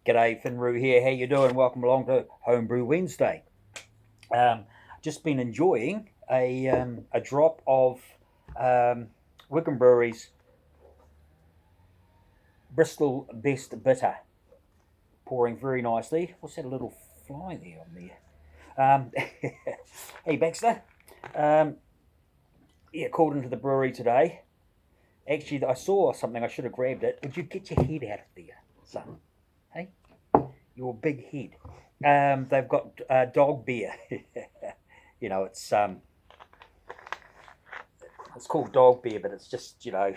G'day, Finroo here. How you doing? Welcome along to Homebrew Wednesday. Um, just been enjoying a drop of um, Wigram Brewery's Bristol Best Bitter, pouring very nicely. What's that little fly there on there? Um, hey Baxter. Um, yeah, called into the brewery today. Actually, I saw something. I should have grabbed it. Would you get your head out of there, son? Hey, your big head. They've got dog beer. you know, it's called dog beer, but it's just what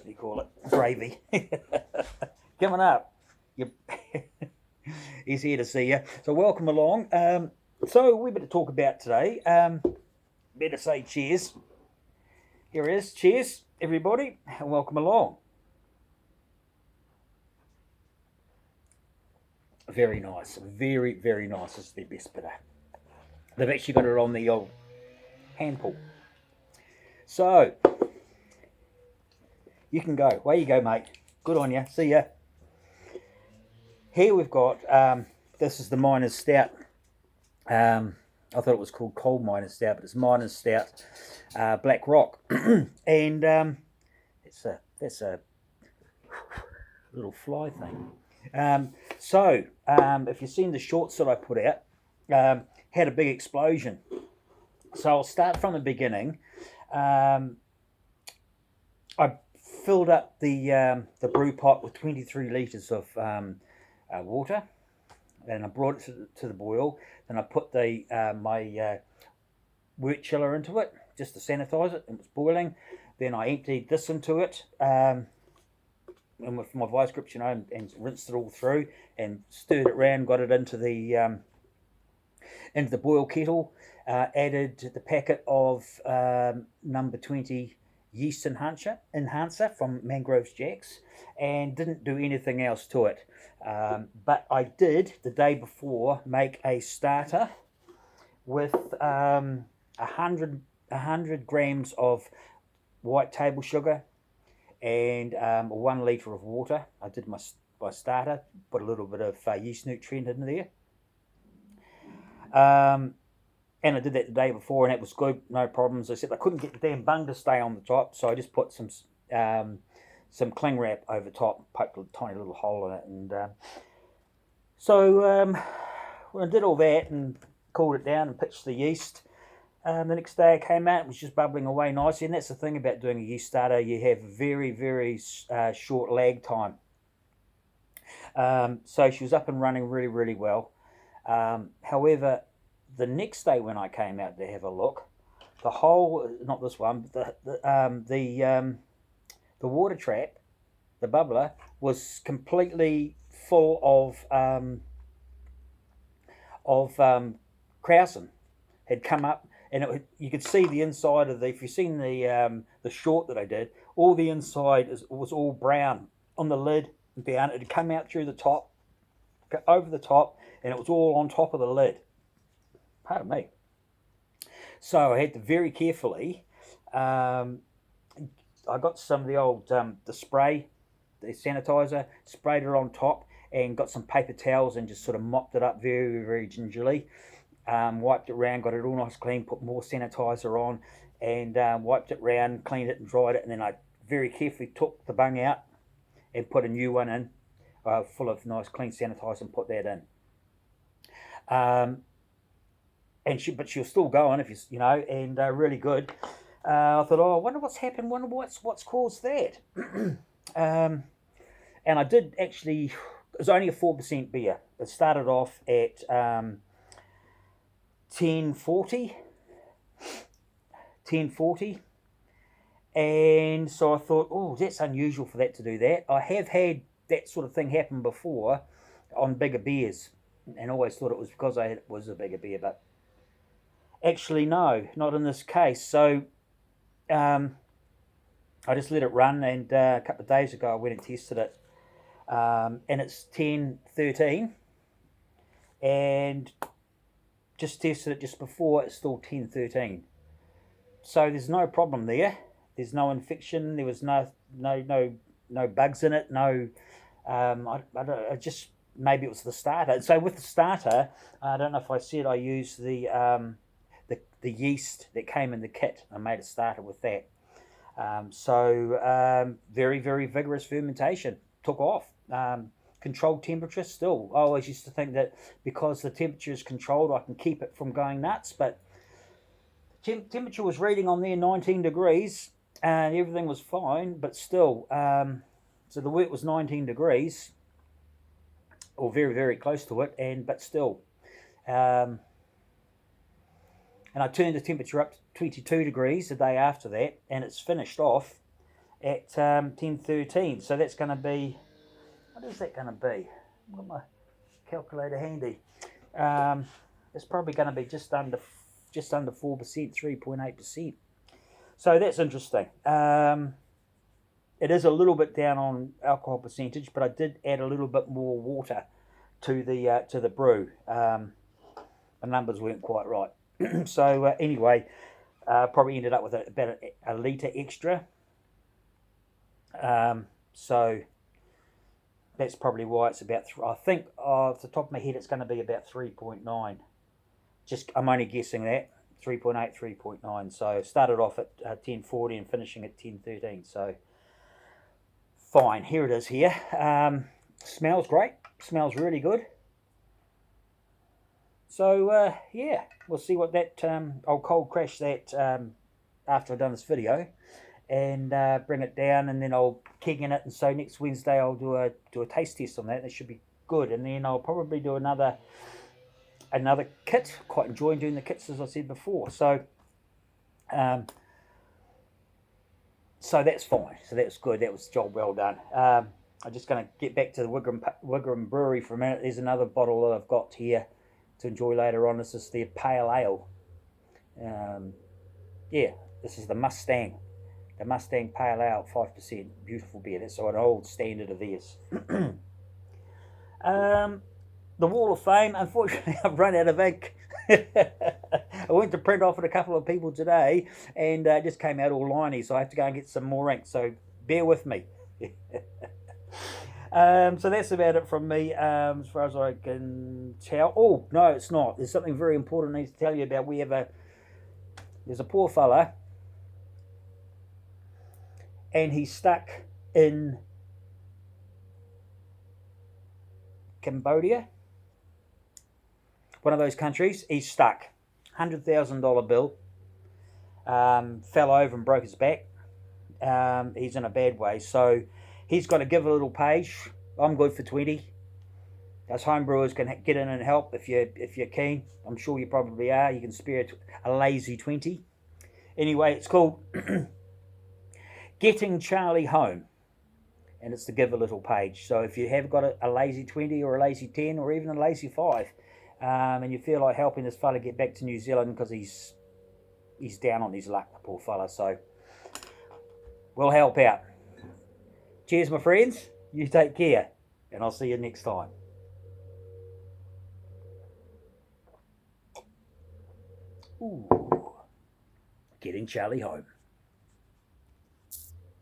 do you call it? Gravy. Coming up. You, he's here to see you. So welcome along. So we better talk about today. Better say cheers. Here it is. Cheers, everybody, and welcome along. Very nice. Very, very nice. This is their best bitter. They've actually got it on the old hand pull. So, you can go. Away you go, mate. Good on you. See ya. Here we've got, this is the Miner's Stout. I thought it was called Cold Miner's Stout, but it's Miner's Stout Black Rock. And that's a little fly thing. If you've seen the shorts that I put out, had a big explosion. So I'll start from the beginning. I filled up the brew pot with 23 litres of water, and I brought it to the boil. Then I put my wort chiller into it just to sanitise it. It was boiling. Then I emptied this into it. And with my vice grips, and rinsed it all through and stirred it around, got it into the boil kettle, added the packet of number 20 yeast enhancer from Mangroves Jacks, and didn't do anything else to it. But I did, the day before, make a starter with 100 grams of white table sugar, and 1 litre of water. I did my starter, put a little bit of yeast nutrient in there. And I did that the day before, and it was good, no problems. Except I couldn't get the damn bung to stay on the top, so I just put some cling wrap over top, poked a tiny little hole in it. And when I did all that and cooled it down and pitched the yeast, the next day I came out, it was just bubbling away nicely. And that's the thing about doing a yeast starter, you have very, very short lag time. So she was up and running really, really well. However, the next day when I came out to have a look, the whole, not this one, but the water trap, the bubbler, was completely full of krausen. Had come up. And you could see the inside of if you've seen the short that I did, all the inside was all brown on the lid and down. It had come out through the top, over the top, and it was all on top of the lid. Pardon me. So I had to very carefully. I got some of the old the spray, the sanitizer, sprayed it on top, and got some paper towels and just sort of mopped it up very, very gingerly. Wiped it round, got it all nice clean, put more sanitizer on, and wiped it round, cleaned it and dried it, and then I very carefully took the bung out and put a new one in, full of nice clean sanitizer, and put that in. But she was still going, and really good. I thought, I wonder what's happened, wonder what's caused that. And I did actually, it was only a 4% beer. It started off at 1040, and so I thought, that's unusual for that to do that. I have had that sort of thing happen before on bigger beers, and always thought it was because it was a bigger beer, but actually no, not in this case. So I just let it run, and a couple of days ago I went and tested it, and it's 1013, and just tested it just before, it's still 1013. So there's no problem there. There's no infection. There was no bugs in it. No I just maybe it was the starter. So with the starter, I don't know if I said I used the yeast that came in the kit. I made a starter with that. Very, very vigorous fermentation. Took off. Controlled temperature still. I always used to think that because the temperature is controlled, I can keep it from going nuts. But temperature was reading on there 19 degrees and everything was fine. But still, so the wort was 19 degrees or very, very close to it. But still. And I turned the temperature up to 22 degrees the day after that, and it's finished off at 10:13. So that's going to be, what is that going to be? I've got my calculator handy. It's probably going to be just under 4%, 3.8%. So that's interesting. It is a little bit down on alcohol percentage, but I did add a little bit more water to the brew. The numbers weren't quite right. So anyway, probably ended up with about a litre extra. So that's probably why it's about, I think off the top of my head it's going to be about 3.9. I'm only guessing that, 3.8, 3.9. So started off at 10:40 and finishing at 10:13. So fine, here it is here. Smells great, smells really good. So yeah, we'll see what that, I'll cold crash that after I've done this video and bring it down, and then I'll keg in it, and so next Wednesday I'll do a taste test on that. That should be good, and then I'll probably do another kit. Quite enjoying doing the kits, as I said before. So so that's fine. So that's good. That was a job well done. I'm just going to get back to the Wigram Brewery for a minute. There's another bottle that I've got here to enjoy later on. This is their pale ale. Yeah, this is the Mustang Pale Ale, 5%. Beautiful beer. That's an old standard of theirs. The Wall of Fame, unfortunately I've run out of ink. I went to print off it a couple of people today, and it just came out all liney, so I have to go and get some more ink, so bear with me. So that's about it from me, as far as I can tell. Oh, no, it's not. There's something very important I need to tell you about. There's a poor fella, and he's stuck in Cambodia, one of those countries. He's stuck. $100,000 bill. Fell over and broke his back. He's in a bad way, so he's got to give a little page. I'm good for 20. Us homebrewers can get in and help if you're keen. I'm sure you probably are. You can spare a lazy 20. Anyway, it's called Getting Charlie Home, and it's the give a little page. So if you have got a lazy 20 or a lazy 10 or even a lazy 5, and you feel like helping this fella get back to New Zealand because he's down on his luck, the poor fella, so we'll help out. Cheers, my friends. You take care, and I'll see you next time. Ooh, Getting Charlie Home.